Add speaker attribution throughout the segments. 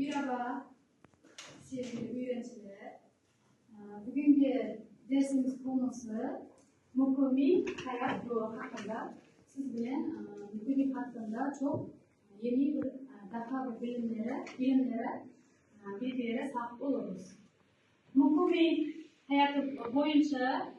Speaker 1: Merhaba sevgili öğrenciler. Bugünkü dersimiz konusu Mukumi hayat yolu hakkında. Siz bilen Mukumi hakkında çok yeni bir daha bilimlere bilgilere sahip oluruz. Mukumi hayatı boyunca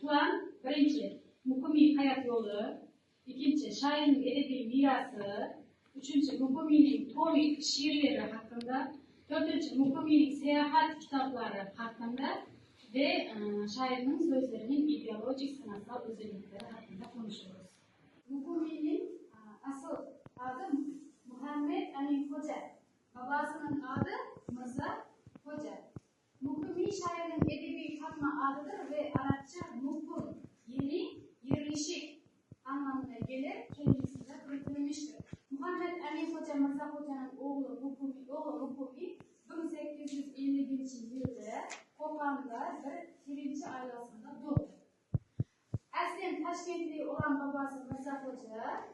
Speaker 1: şu an birinci Mukumi hayat yolu, ikinci şairin edebi mirası, üçüncü Mukumi'nin tonik şiirleri hakkında, dördüncü Mukumi'nin seyahat kitapları hakkında ve şairin sözlerinin ideolojik sanatsal özellikleri hakkında konuşuyoruz. Mukumi'nin asıl adı Muhammed Amin Hoca, babasının adı Mirza Hoca. Mukumi şairin edebi katma adıdır ve Arapça mukum, yeni, yerleşik anlamına gelir, kelimesiyle üretilmiştir. Muhammed Amin Hoca Mirza Hoca'nın oğlu Mukumi 1851 yılda Kokan'da birinci ailesinde doğdu. Aslen Taşkentli olan babası Mirza Hoca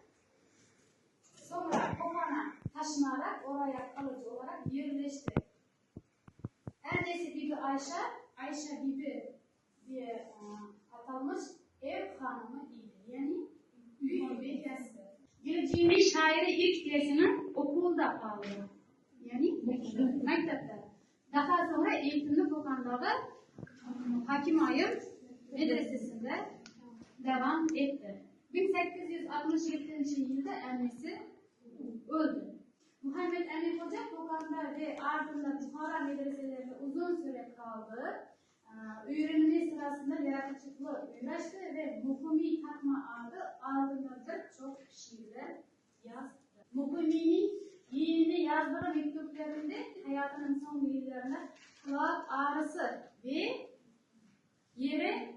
Speaker 1: sonra Kokan'a taşınarak oraya kalıcı olarak yerleşti. Annesi Bibi Ayşe Bibi diye atılmış ev hanımı idi. Yani büyük bekası. Geleceğinde şairi ilk dersini okulda aldı. Yani mektepte. Daha sonra eğitimini Kokan'da Hakim Ayım medresesinde devam etti. 1867 yılda annesi öldü. Muhammed Amin Hoca Kokan'da ve ardından Buhara medreselerinde uzun süre kaldı. Öğrenimi sırasında yaratıcılığı uğraştı ve Mukumi katma adı ardından çok şiirler yazdı. Mukumi'nin yeğeni yazdığı mektuplarında hayatının son yıllarında kulak ağrısı ve yere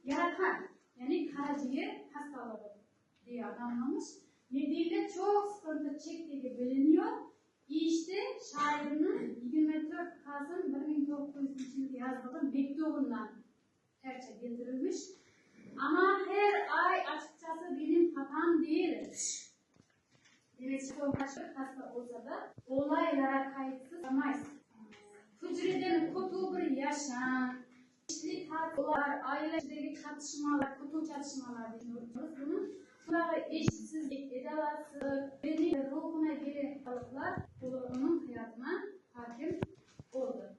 Speaker 1: yaratan yani karaciğer hastalığı diye anlamış. Nedeniyle çok sıkıntı çektiği biliniyor. İşte şairinin 24 Kasım 1903 yılında yazdığı mektubundan tercih getirilmiş. Ama her ay açıkçası benim hatam değil. Evet, çok hasta olsa da olaylara kayıtsız olamayız. Hücreden kötü bir yaşam, işli tatlılar, ailedeki çatışmalar, kötü çatışmalar diyoruz. Bunları eşitsizlik, edalatsızlık, beni ruhuna gelen kalıplar onun hayatına hakim oldu.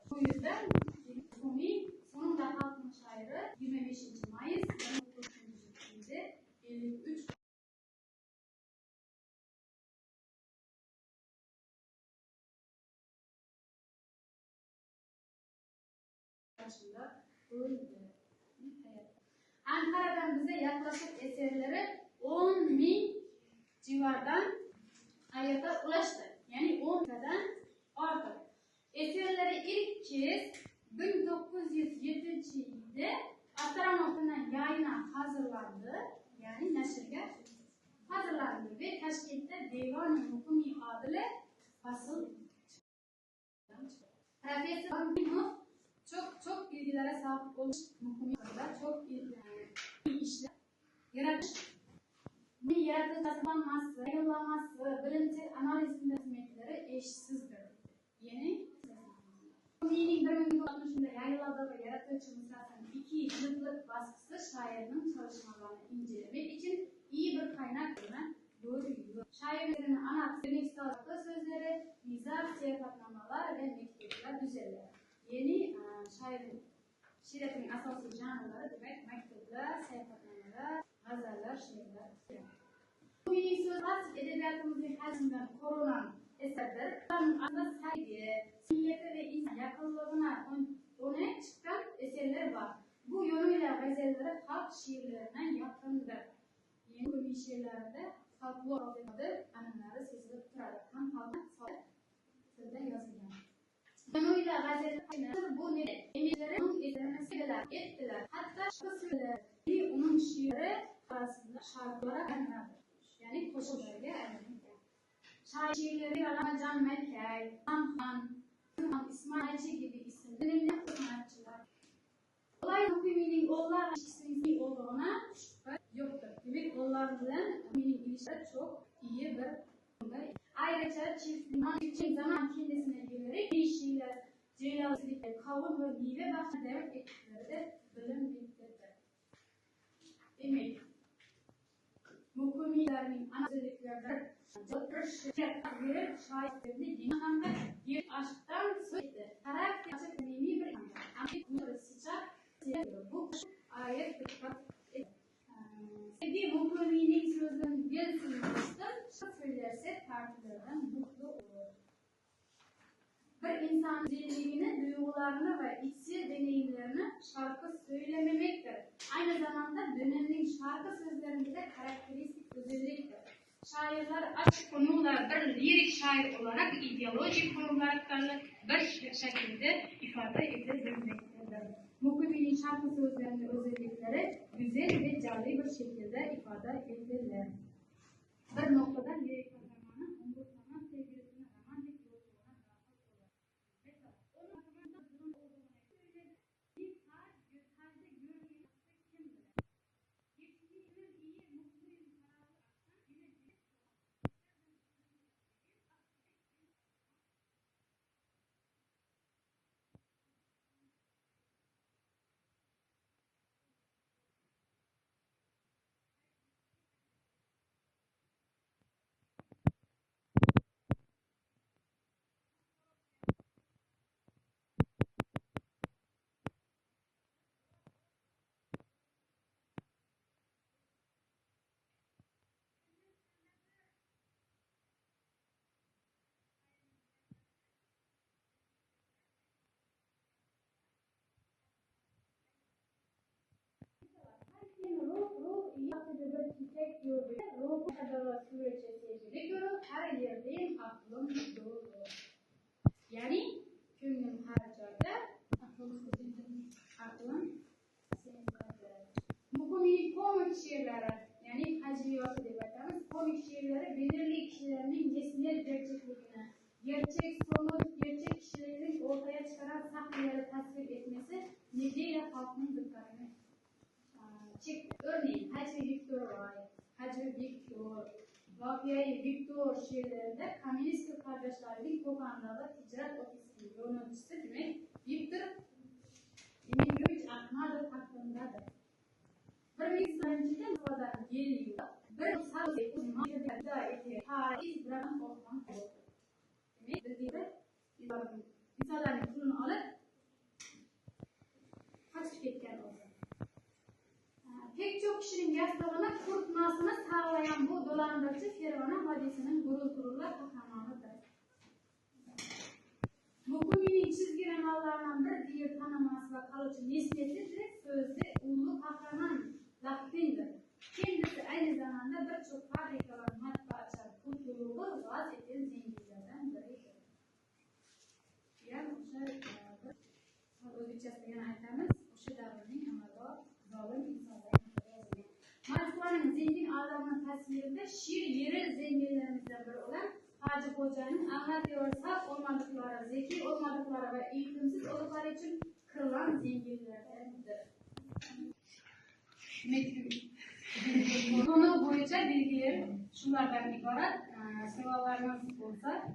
Speaker 1: Bu yüzden Mukumi sonunda halkın şairi 25. Mayıs 1953 yaşında öldü. Ankara'dan bize yaklaşık eserleri 10.000 civardan ayeta ulaştı. Yani 10'dan artık. Eserleri ilk kez 1907 yılında Atramont'un yayına hazırlandı. Yani neşrge hazırlandı ve Taşkent'te Devan-ı Mukumi adıyla basıldı. Profesör Mukumi çok bilgilere sahip olmuş Mukumi hakkında çok iyi işler yaratmış. Bu yaratıcılaşması, yayınlaması, bilimsel analizinde hizmetleri eşsizdir. Yeni Mukumi'nin 1960'ında yayınladığı ve yaratıcı mısrasının 2 yıllık baskısı şairinin çalışmalarını incelemek için iyi bir kaynak olmak doğruydu. Şairlerin ana sağlıklı sözleri, mizah, seyahatnamalar ve mektuplar düzenler. Yeni şairin şiiretinin asası janrları demek mektuplar, seyahatnamalar, gazeller, şiirler. Mukumi'nin söz klasik edebiyatımızın hacminden korunan eserdir. Onun aslında saygı, sinyeti ve insan yakınlığına öne çıkan eserler var. Bu yönüyle gazeteleri halk şiirlerinden yakındır. Yeni Mukumi şiirlerinde halklı olarak anımları sezilip durarak tam halkın sözde yazılgan. Yönüyle gazeteler bu nedenle emirleri onun eserine sebeler ettiler. Hatta şarkıları onun şiirleri arasında şarkılara anladır. Yani koşullarına anladır. Şairleri Ramazan Melkay, Amhan, İsmailci gibi isimli sanatçılar. Olay Mukumi'nin oğullar ilişkisinin olduğuna şüphe yoktur. Demek oğullarla Mukumi'nin ilişkileri çok iyi bir konuda. Ayrıca çiftçi zaman kendisine gelerek işiyle, ceylansızlıkla, kavun ve meyve bahçe devam ettikleri de bilim bildirdi. Demek, mukumilerin ana özelliklerden bir şirket verip şahitlerini dinamda bir aşktan söz etti. Karakter açık önemli bir anlamda. Ancak sıcak bu ayet dikkat etti. Sevgi mukminin sözünün gelsinmiştir, söylerse partilerden mutlu olur. Bir insan zihniğini, duygularını ve içsel deneyimlerini şarkı söylememektir. Aynı zamanda dönemin şarkı sözlerinde de karakteristik özelliktir. Şairler açık konular bir lirik şair olarak ideolojik konularla bir şekilde ifade edilebilmektedir. Mukminin şarkı sözlerinin özellikleri güzel ve cari bir şekilde ifade edilir. Bir noktada lirik kahramanın umursanan sevgilisine romantik yolculuğuna dahil olur. Mesela onun hakkında durum olduğunu söyler. Bir saat gösterde görmeyen kim bilir? Geçtiğinin iyi, mutluyum kararlı akşam yine bir bir çiçek gördü. Ruh kadar süreçte sevgili görür. Her yerdeyim aklım dolu. Yani köyün her yerde aklım seninle. Mukumini komik şiirleri yani haciviyatı diye bakarız. Komik şiirleri belirli kişilerin nesnel gerçekliğine, gerçek somut, gerçek kişilerin ortaya çıkaran sahneleri tasvir etmesi nedeniyle halkın dikkatini çekti. Örneğin Hacı Viktor var. Hacı Viktor, Vakıya Viktor şiirlerinde komünist kardeşlerin Kokandalı ticaret ofisinin yöneticisi demek Viktor Dimitroviç Akhmadov hakkındadır. Bir miktarıncıda Mısır'dan geliyor. Bir sağlık uzmanı iddia ediyor. Tarihi bırakan ortam olur. Demek dediğinde insanların pulunu alıp kaçıp ketken olur. Pek çok kişinin yastığına kurtmasını sağlayan bu dolandırıcı Ferona hadisinin gurur gururla kahramanıdır. Mukuminin çizgi romanlarından bir diğer tanıması ve kalıcı nispeti de sözde ulu kahraman Laktin'dir. Kendisi aynı zamanda birçok fabrikaların matbaacı kurtuluğu vaaz eden zenginlerden biridir. Yani Özbekçesinde yana aytamiz, o'sha davrning amaldor, zolim insonlarning Moskvaning zengin odamning tasvirida şiir yerel zenginlarimizdan biri olan Hacı Xo'janing anlatıyor saf olmadıkları, zeki olmadıkları ve eğitimsiz oldukları için kırılan zenginlerdendir. Konu boyunca bilgiler şunlardan ibaret. Sorularınız olsa